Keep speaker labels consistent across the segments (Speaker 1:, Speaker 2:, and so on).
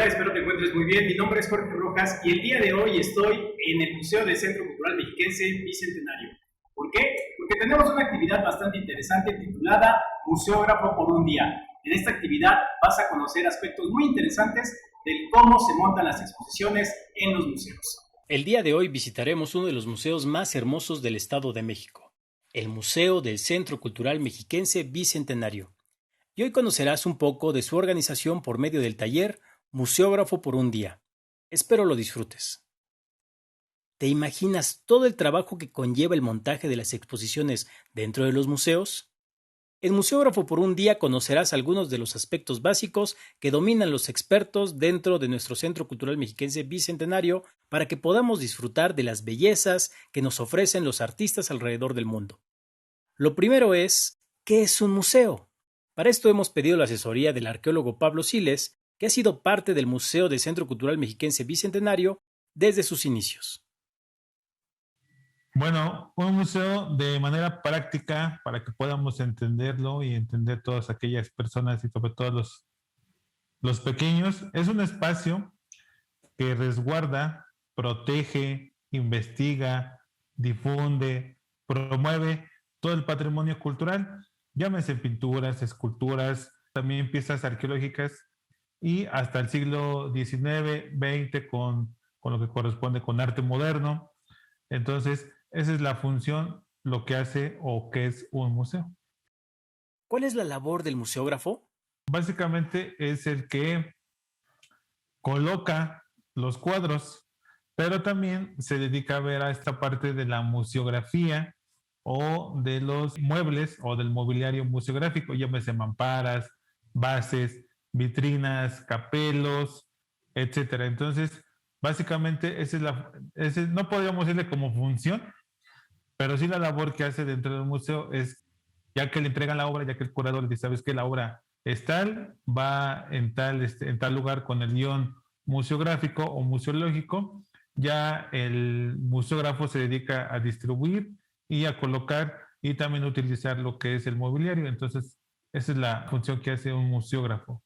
Speaker 1: tal? Espero te encuentres muy bien. Mi nombre es Jorge Rojas y el día de hoy estoy en el Museo del Centro Cultural Mexiquense Bicentenario. ¿Por qué? Porque tenemos una actividad bastante interesante titulada Museógrafo por un día. En esta actividad vas a conocer aspectos muy interesantes de cómo se montan las exposiciones en los museos.
Speaker 2: El día de hoy visitaremos uno de los museos más hermosos del Estado de México, el Museo del Centro Cultural Mexiquense Bicentenario. Y hoy conocerás un poco de su organización por medio del taller Museógrafo por un día. Espero lo disfrutes. ¿Te imaginas todo el trabajo que conlleva el montaje de las exposiciones dentro de los museos? En Museógrafo por un día conocerás algunos de los aspectos básicos que dominan los expertos dentro de nuestro Centro Cultural Mexiquense Bicentenario para que podamos disfrutar de las bellezas que nos ofrecen los artistas alrededor del mundo. Lo primero es, ¿qué es un museo? Para esto hemos pedido la asesoría del arqueólogo Pablo Siles, que ha sido parte del Museo del Centro Cultural Mexiquense Bicentenario desde sus inicios.
Speaker 3: Bueno, un museo de manera práctica para que podamos entenderlo y entender todas aquellas personas y sobre todo los pequeños, es un espacio que resguarda, protege, investiga, difunde, promueve todo el patrimonio cultural, llámese pinturas, esculturas, también piezas arqueológicas y hasta el siglo XIX, XX con lo que corresponde con arte moderno. Entonces, esa es la función, lo que hace o que es un museo.
Speaker 2: ¿Cuál es la labor del museógrafo?
Speaker 3: Básicamente es el que coloca los cuadros, pero también se dedica a ver a esta parte de la museografía o de los muebles o del mobiliario museográfico, llámese mamparas, bases, vitrinas, capelos, etcétera. Entonces, básicamente no podríamos decirle como función, pero sí la labor que hace dentro del museo es, ya que le entregan la obra, ya que el curador le dice, sabes que la obra es tal, va en tal lugar con el guión museográfico o museológico, ya el museógrafo se dedica a distribuir y a colocar y también a utilizar lo que es el mobiliario. Entonces, esa es la función que hace un museógrafo.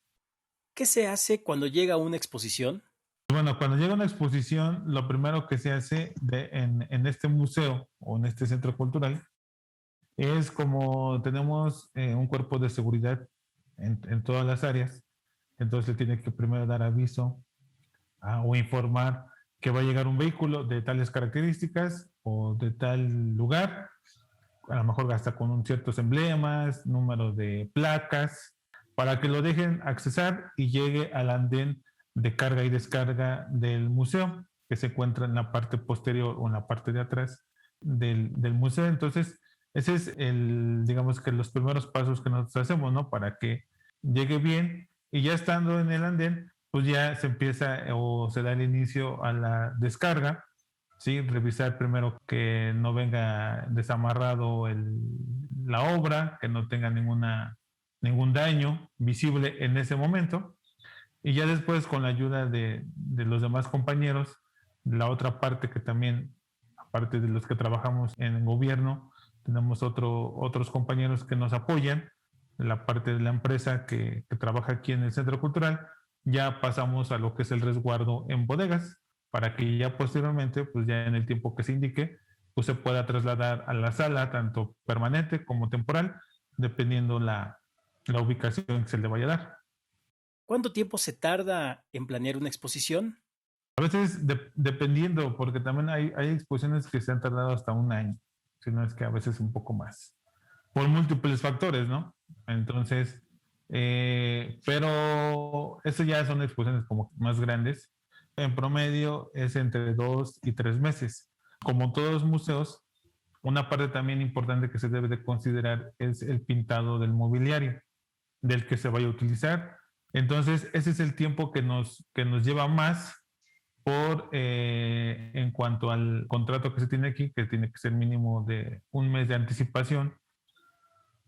Speaker 2: ¿Qué se hace cuando llega una exposición?
Speaker 3: Bueno, cuando llega una exposición, lo primero que se hace en este museo o en este centro cultural es como tenemos un cuerpo de seguridad en todas las áreas, entonces tiene que primero dar aviso o informar que va a llegar un vehículo de tales características o de tal lugar, a lo mejor hasta con ciertos emblemas, números de placas, para que lo dejen accesar y llegue al andén de carga y descarga del museo, que se encuentra en la parte posterior o en la parte de atrás del museo. Entonces, ese es digamos que los primeros pasos que nosotros hacemos, ¿no? Para que llegue bien y ya estando en el andén, pues ya se empieza o se da el inicio a la descarga, ¿sí? Revisar primero que no venga desamarrado la obra, que no tenga ningún daño visible en ese momento. Y ya después, con la ayuda de los demás compañeros, la otra parte que también, aparte de los que trabajamos en el gobierno, tenemos otros compañeros que nos apoyan, la parte de la empresa que trabaja aquí en el Centro Cultural, ya pasamos a lo que es el resguardo en bodegas, para que ya posteriormente, pues ya en el tiempo que se indique, pues se pueda trasladar a la sala, tanto permanente como temporal, dependiendo la ubicación que se le vaya a dar.
Speaker 2: ¿Cuánto tiempo se tarda en planear una exposición?
Speaker 3: A veces dependiendo, porque también hay exposiciones que se han tardado hasta un año, si no es que a veces un poco más, por múltiples factores, ¿no? Entonces, pero eso ya son exposiciones como más grandes. En promedio es entre 2 y 3 meses. Como todos los museos, una parte también importante que se debe de considerar es el pintado del mobiliario, del que se vaya a utilizar. Entonces, ese es el tiempo que nos lleva más en cuanto al contrato que se tiene aquí, que tiene que ser mínimo de un mes de anticipación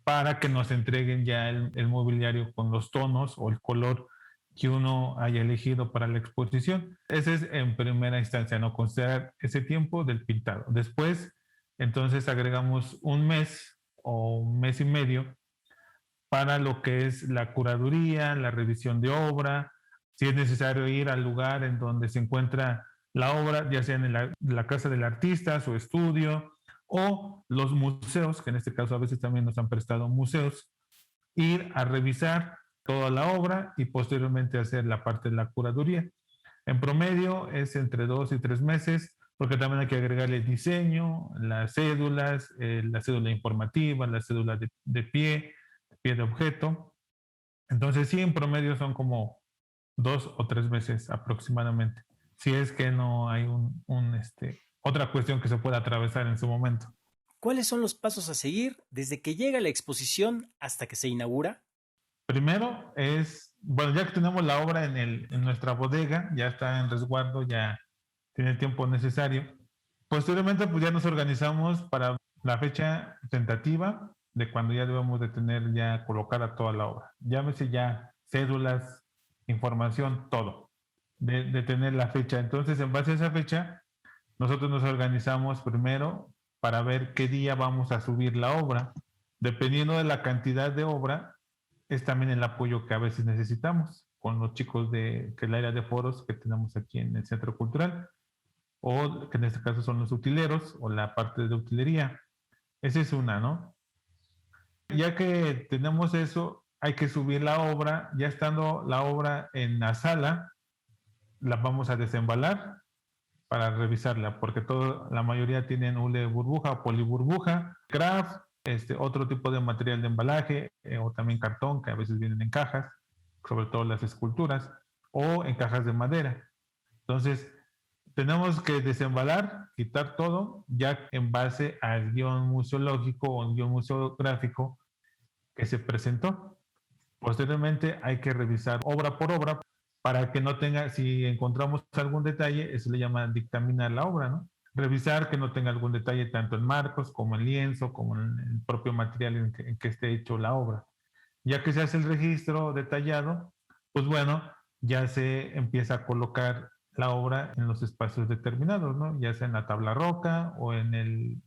Speaker 3: para que nos entreguen ya el mobiliario con los tonos o el color que uno haya elegido para la exposición. Ese es en primera instancia, no considerar ese tiempo del pintado. Después, entonces agregamos un mes o un mes y medio para lo que es la curaduría, la revisión de obra, si es necesario ir al lugar en donde se encuentra la obra, ya sea en la casa del artista, su estudio, o los museos, que en este caso a veces también nos han prestado museos, ir a revisar toda la obra y posteriormente hacer la parte de la curaduría. En promedio es entre 2 y 3 meses, porque también hay que agregarle diseño, las cédulas, la cédula informativa, la cédula de pie de objeto. Entonces sí, en promedio son como 2 o 3 meses aproximadamente, si es que no hay otra cuestión que se pueda atravesar en su momento.
Speaker 2: ¿Cuáles son los pasos a seguir desde que llega la exposición hasta que se inaugura?
Speaker 3: Primero es, bueno, ya que tenemos la obra en nuestra bodega, ya está en resguardo, ya tiene el tiempo necesario. Posteriormente, pues ya nos organizamos para la fecha tentativa de cuando ya debemos de tener ya colocada toda la obra. Llámese ya cédulas, información, todo, de tener la fecha. Entonces, en base a esa fecha, nosotros nos organizamos primero para ver qué día vamos a subir la obra. Dependiendo de la cantidad de obra, es también el apoyo que a veces necesitamos con los chicos que el área de foros que tenemos aquí en el Centro Cultural, o que en este caso son los utileros o la parte de utilería. Esa es una, ¿no? Ya que tenemos eso, hay que subir la obra. Ya estando la obra en la sala, la vamos a desembalar para revisarla, porque la mayoría tienen hule burbuja o poliburbuja, craft, otro tipo de material de embalaje, o también cartón, que a veces vienen en cajas, sobre todo las esculturas, o en cajas de madera. Entonces, tenemos que desembalar, quitar todo, ya en base al guión museológico o guión museográfico que se presentó. Posteriormente hay que revisar obra por obra para que no tenga, si encontramos algún detalle, eso le llama dictaminar la obra, ¿no? Revisar que no tenga algún detalle tanto en marcos como en lienzo, como en el propio material en que esté hecho la obra. Ya que se hace el registro detallado, pues bueno, ya se empieza a colocar la obra en los espacios determinados, ¿no? Ya sea en la tabla roca o en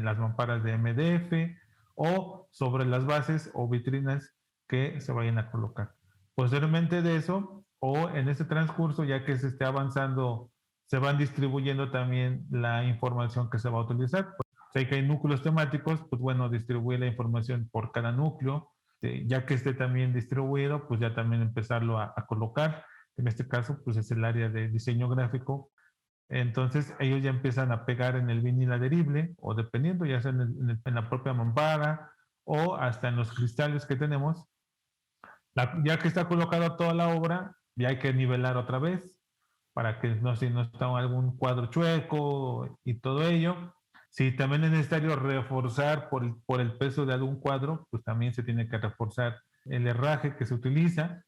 Speaker 3: las mamparas de MDF o sobre las bases o vitrinas que se vayan a colocar. Posteriormente de eso, o en ese transcurso, ya que se esté avanzando, se van distribuyendo también la información que se va a utilizar. Pues, si hay núcleos temáticos, pues bueno, distribuir la información por cada núcleo, ya que esté también distribuido, pues ya también empezarlo a colocar. En este caso, pues es el área de diseño gráfico. Entonces, ellos ya empiezan a pegar en el vinil adherible, o dependiendo, ya sea en la propia mampara o hasta en los cristales que tenemos. Ya que está colocada toda la obra, ya hay que nivelar otra vez para que si no está algún cuadro chueco y todo ello. Si también es necesario reforzar por el peso de algún cuadro, pues también se tiene que reforzar el herraje que se utiliza.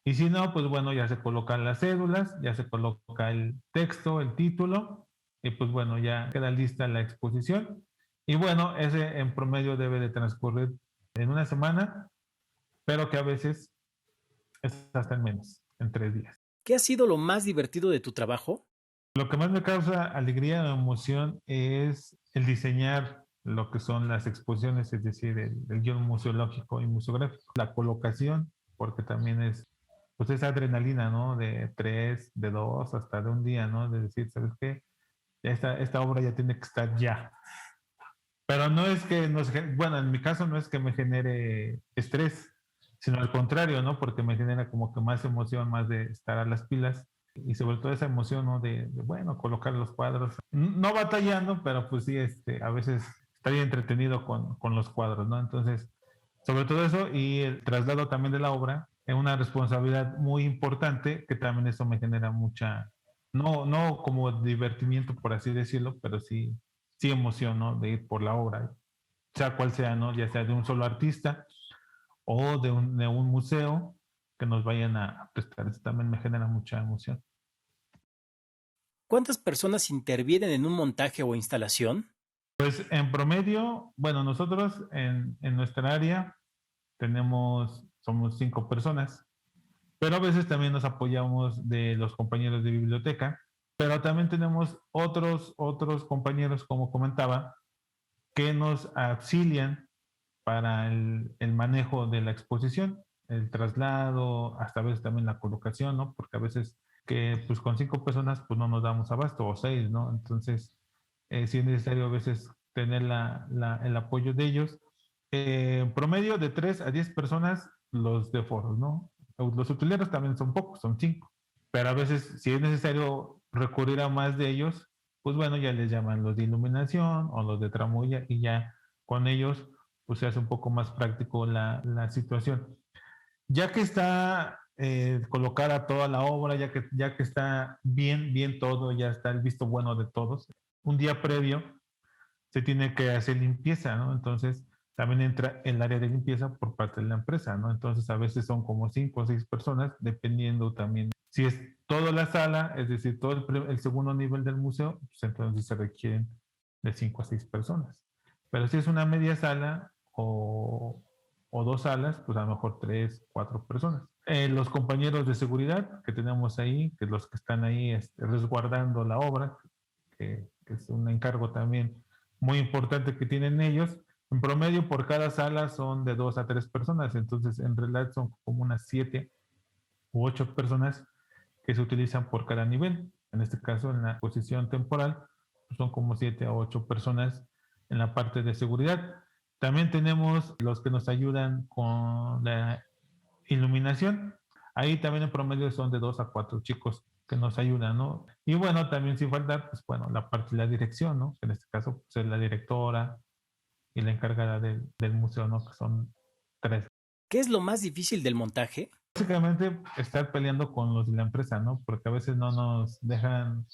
Speaker 3: Y si no, pues bueno, ya se colocan las cédulas, ya se coloca el texto, el título, y pues bueno, ya queda lista la exposición. Y bueno, ese en promedio debe de transcurrir en una semana, pero que a veces es hasta en menos, en 3 días.
Speaker 2: ¿Qué ha sido lo más divertido de tu trabajo?
Speaker 3: Lo que más me causa alegría o emoción es el diseñar lo que son las exposiciones, es decir, el guión museológico y museográfico, la colocación, porque también es, pues esa adrenalina, ¿no? De 3, de 2, hasta de un día, ¿no? De decir, ¿sabes qué? Esta obra ya tiene que estar ya. Pero no es que bueno, en mi caso no es que me genere estrés, sino al contrario, ¿no? Porque me genera como que más emoción, más de estar a las pilas y sobre todo esa emoción, ¿no? Bueno, colocar los cuadros, no batallando, pero pues sí, a veces estaría entretenido con los cuadros, ¿no? Entonces, sobre todo eso y el traslado también de la obra es una responsabilidad muy importante que también eso me genera mucha, no como divertimiento, por así decirlo, pero sí emoción, ¿no? De ir por la obra, sea cual sea, ¿no? Ya sea de un solo artista o de un museo que nos vayan a prestar. Eso también me genera mucha emoción.
Speaker 2: ¿Cuántas personas intervienen en un montaje o instalación?
Speaker 3: Pues en promedio, bueno, nosotros en nuestra área somos 5 personas, pero a veces también nos apoyamos de los compañeros de biblioteca, pero también tenemos otros compañeros, como comentaba, que nos auxilian para el manejo de la exposición. el traslado, hasta a veces también la colocación, ¿no? Porque a veces que pues con 5 personas pues no nos damos abasto o 6, ¿no? Entonces sí es necesario a veces tener el apoyo de ellos. En promedio de 3 a 10 personas los de foros, ¿no? Los utileros también son pocos, son 5, pero a veces si es necesario recurrir a más de ellos, pues bueno, ya les llaman los de iluminación o los de tramoya y ya con ellos pues se hace un poco más práctico la situación. Ya que está colocada toda la obra, ya que está bien todo, ya está el visto bueno de todos, un día previo se tiene que hacer limpieza, ¿no? Entonces también entra el área de limpieza por parte de la empresa, ¿no? Entonces a veces son como 5 o 6 personas, dependiendo también. Si es toda la sala, es decir, todo el segundo nivel del museo, pues entonces se requieren de 5 a 6 personas. Pero si es una media sala o 2 salas, pues a lo mejor 3, 4 personas. Los compañeros de seguridad que tenemos ahí, que los que están ahí resguardando la obra, que es un encargo también muy importante que tienen ellos. En promedio, por cada sala son de 2 a 3 personas, entonces en realidad son como unas 7 u 8 personas que se utilizan por cada nivel. En este caso, en la posición temporal, pues son como 7 a 8 personas en la parte de seguridad. También tenemos los que nos ayudan con la iluminación. Ahí también en promedio son de 2 a 4 chicos que nos ayudan, ¿no? Y bueno, también sin faltar, pues bueno, la parte de la dirección, ¿no? En este caso, pues es la directora y la encargada del museo, ¿no? Que son 3.
Speaker 2: ¿Qué es lo más difícil del montaje?
Speaker 3: Básicamente, estar peleando con los de la empresa, ¿no? Porque a veces no nos dejan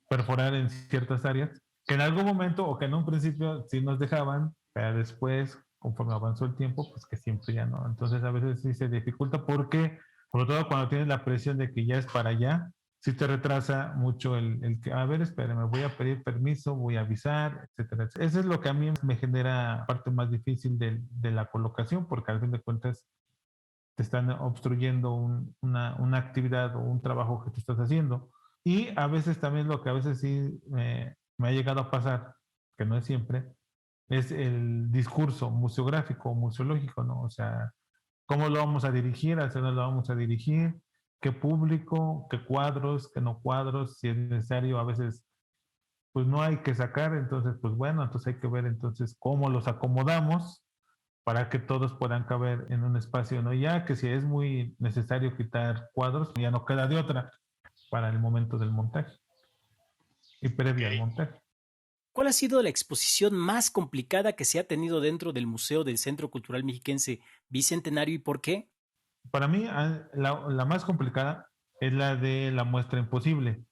Speaker 3: perforar en ciertas áreas, que en algún momento o que en un principio sí nos dejaban, pero después, conforme avanzó el tiempo, pues que siempre ya no. Entonces a veces sí se dificulta porque, sobre todo cuando tienes la presión de que ya es para allá, sí te retrasa mucho el que, a ver, espérame, voy a pedir permiso, voy a avisar, etcétera, etcétera. Eso es lo que a mí me genera parte más difícil de la colocación, porque al fin de cuentas te están obstruyendo una actividad o un trabajo que tú estás haciendo. Y a veces también lo que a veces sí me ha llegado a pasar, que no es siempre, es el discurso museográfico o museológico, ¿no? O sea, ¿cómo lo vamos a dirigir? ¿Hacia dónde lo vamos a dirigir? ¿Qué público? ¿Qué cuadros? ¿Qué no cuadros? Si es necesario, a veces pues no hay que sacar, entonces pues bueno, entonces hay que ver entonces cómo los acomodamos para que todos puedan caber en un espacio, ¿no? Ya que si es muy necesario quitar cuadros, ya no queda de otra para el momento del montaje y previo al montaje.
Speaker 2: ¿Cuál ha sido la exposición más complicada que se ha tenido dentro del Museo del Centro Cultural Mexiquense Bicentenario y por qué?
Speaker 3: Para mí, la más complicada es la de la muestra imposible,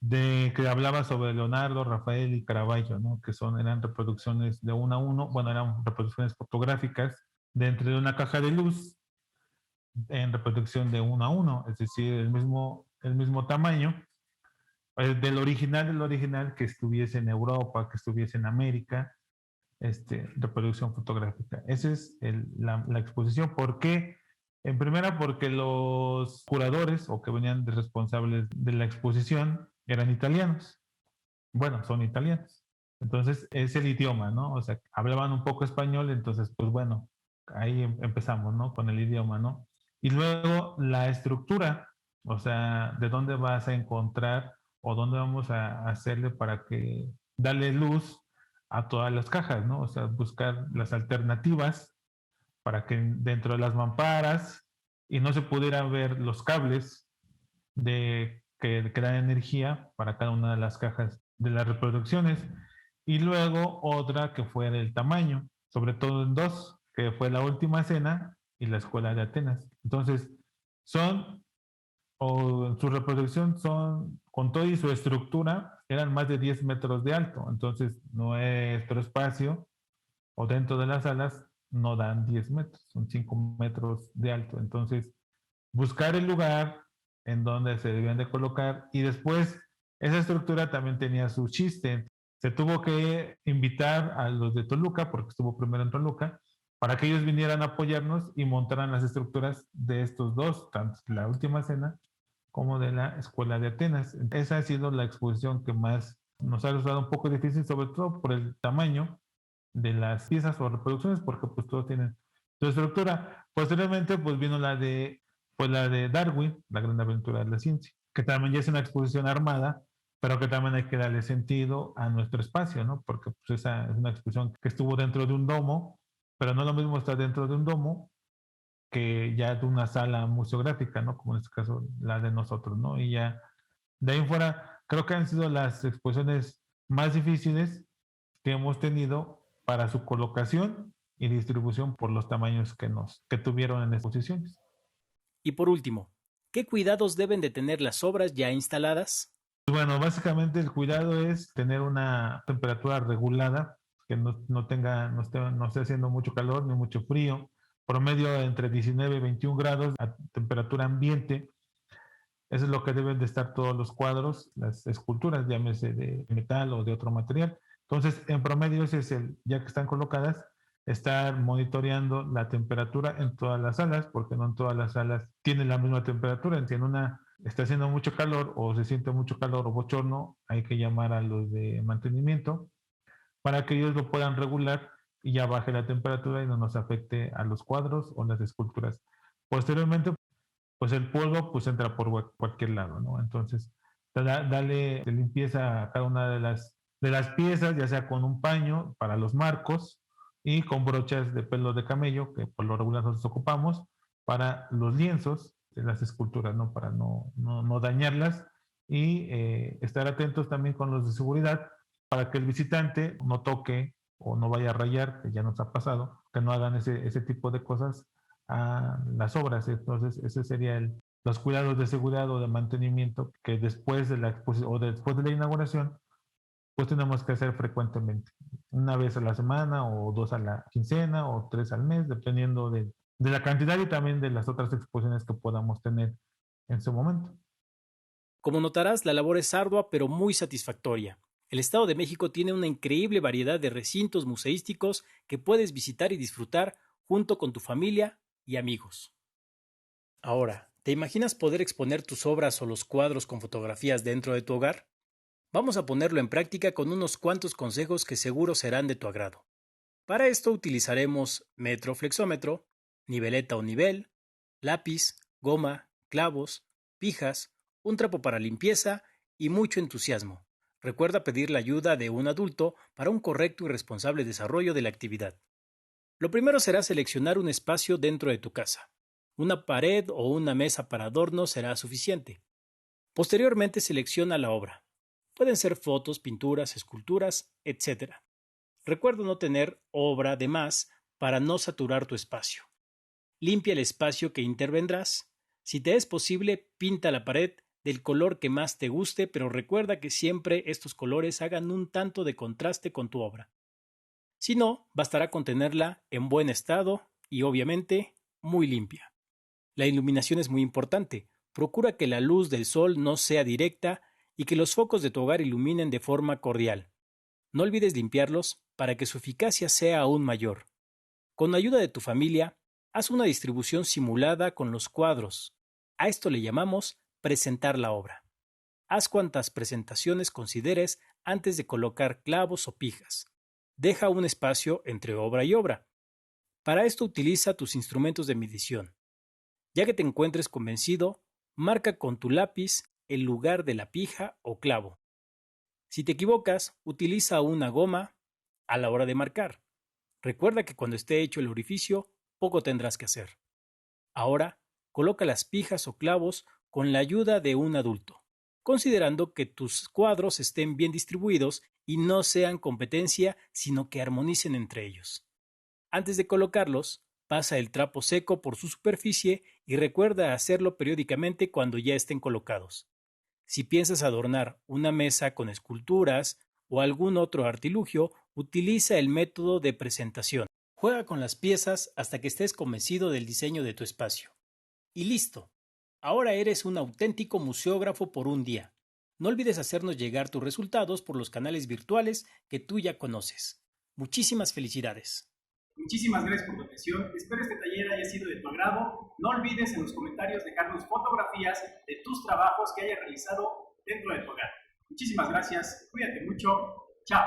Speaker 3: de que hablaba sobre Leonardo, Rafael y Caravaggio, ¿no? Que eran reproducciones de 1 a 1, bueno, eran reproducciones fotográficas dentro de una caja de luz en reproducción de 1 a 1, es decir, el mismo tamaño del original que estuviese en Europa, que estuviese en América, reproducción fotográfica. Esa es la exposición. ¿Por qué? En primera, porque los curadores o que venían de responsables de la exposición eran italianos. Bueno, son italianos. Entonces, es el idioma, ¿no? O sea, hablaban un poco español, entonces, pues bueno, ahí empezamos, ¿no? Con el idioma, ¿no? Y luego la estructura, o sea, de dónde vas a encontrar o dónde vamos a hacerle para que darle luz a todas las cajas, ¿no? O sea, buscar las alternativas para que dentro de las mamparas y no se pudieran ver los cables que dan energía para cada una de las cajas de las reproducciones. Y luego otra que fue el tamaño, sobre todo en dos, que fue la última cena y la escuela de Atenas. Entonces, son, o en su reproducción son, con todo y su estructura, eran más de 10 metros de alto. Entonces, nuestro espacio o dentro de las salas no dan 10 metros, son 5 metros de alto. Entonces, buscar el lugar en donde se debían de colocar y después esa estructura también tenía su chiste. Se tuvo que invitar a los de Toluca, porque estuvo primero en Toluca, para que ellos vinieran a apoyarnos y montaran las estructuras de estos dos, tanto la última cena como de la Escuela de Atenas. Esa ha sido la exposición que más nos ha resultado un poco difícil, sobre todo por el tamaño de las piezas o reproducciones, porque pues todos tienen su estructura. Posteriormente, pues vino la de Darwin, la gran aventura de la ciencia, que también ya es una exposición armada, pero que también hay que darle sentido a nuestro espacio, ¿no? Porque pues, esa es una exposición que estuvo dentro de un domo, pero no es lo mismo estar dentro de un domo que ya de una sala museográfica, ¿no? Como en este caso la de nosotros, ¿no? Y ya de ahí en fuera, creo que han sido las exposiciones más difíciles que hemos tenido para su colocación y distribución por los tamaños que tuvieron en exposiciones.
Speaker 2: Y por último, ¿qué cuidados deben de tener las obras ya instaladas?
Speaker 3: Bueno, básicamente el cuidado es tener una temperatura regulada, que no esté haciendo mucho calor ni mucho frío, promedio entre 19 y 21 grados a temperatura ambiente. Eso es lo que deben de estar todos los cuadros, las esculturas, llámese de metal o de otro material. Entonces, en promedio, ya que están colocadas, estar monitoreando la temperatura en todas las salas, porque no en todas las salas tienen la misma temperatura. Si en una está haciendo mucho calor o se siente mucho calor o bochorno, hay que llamar a los de mantenimiento para que ellos lo puedan regular y ya baje la temperatura y no nos afecte a los cuadros o las esculturas. Posteriormente, pues el polvo pues entra por cualquier lado, ¿no? Entonces, dale limpieza a cada una de las piezas, ya sea con un paño para los marcos y con brochas de pelo de camello, que por lo regular nosotros ocupamos, para los lienzos de las esculturas, ¿no? Para no dañarlas y estar atentos también con los de seguridad para que el visitante no toque o no vaya a rayar, que ya nos ha pasado, que no hagan ese tipo de cosas a las obras. Entonces, ese sería los cuidados de seguridad o de mantenimiento que después de la exposición o después de la inauguración, pues tenemos que hacer frecuentemente. Una vez a la semana o dos a la quincena o tres al mes, dependiendo de la cantidad y también de las otras exposiciones que podamos tener en su momento.
Speaker 2: Como notarás, la labor es ardua pero muy satisfactoria. El Estado de México tiene una increíble variedad de recintos museísticos que puedes visitar y disfrutar junto con tu familia y amigos. Ahora, ¿te imaginas poder exponer tus obras o los cuadros con fotografías dentro de tu hogar? Vamos a ponerlo en práctica con unos cuantos consejos que seguro serán de tu agrado. Para esto utilizaremos metroflexómetro, niveleta o nivel, lápiz, goma, clavos, pijas, un trapo para limpieza y mucho entusiasmo. Recuerda pedir la ayuda de un adulto para un correcto y responsable desarrollo de la actividad. Lo primero será seleccionar un espacio dentro de tu casa. Una pared o una mesa para adorno será suficiente. Posteriormente selecciona la obra. Pueden ser fotos, pinturas, esculturas, etc. Recuerda no tener obra de más para no saturar tu espacio. Limpia el espacio que intervendrás. Si te es posible, pinta la pared del color que más te guste, pero recuerda que siempre estos colores hagan un tanto de contraste con tu obra. Si no, bastará con tenerla en buen estado y, obviamente, muy limpia. La iluminación es muy importante. Procura que la luz del sol no sea directa y que los focos de tu hogar iluminen de forma cordial. No olvides limpiarlos para que su eficacia sea aún mayor. Con ayuda de tu familia, haz una distribución simulada con los cuadros. A esto le llamamos presentar la obra. Haz cuantas presentaciones consideres antes de colocar clavos o pijas. Deja un espacio entre obra y obra. Para esto utiliza tus instrumentos de medición. Ya que te encuentres convencido, marca con tu lápiz el lugar de la pija o clavo. Si te equivocas, utiliza una goma a la hora de marcar. Recuerda que cuando esté hecho el orificio, poco tendrás que hacer. Ahora, coloca las pijas o clavos con la ayuda de un adulto, considerando que tus cuadros estén bien distribuidos y no sean competencia, sino que armonicen entre ellos. Antes de colocarlos, pasa el trapo seco por su superficie y recuerda hacerlo periódicamente cuando ya estén colocados. Si piensas adornar una mesa con esculturas o algún otro artilugio, utiliza el método de presentación. Juega con las piezas hasta que estés convencido del diseño de tu espacio. Y listo. Ahora eres un auténtico museógrafo por un día. No olvides hacernos llegar tus resultados por los canales virtuales que tú ya conoces. Muchísimas felicidades.
Speaker 1: Muchísimas gracias por tu atención. Espero este taller haya sido de tu agrado. No olvides en los comentarios dejarnos fotografías de tus trabajos que hayas realizado dentro de tu hogar. Muchísimas gracias. Cuídate mucho. Chao.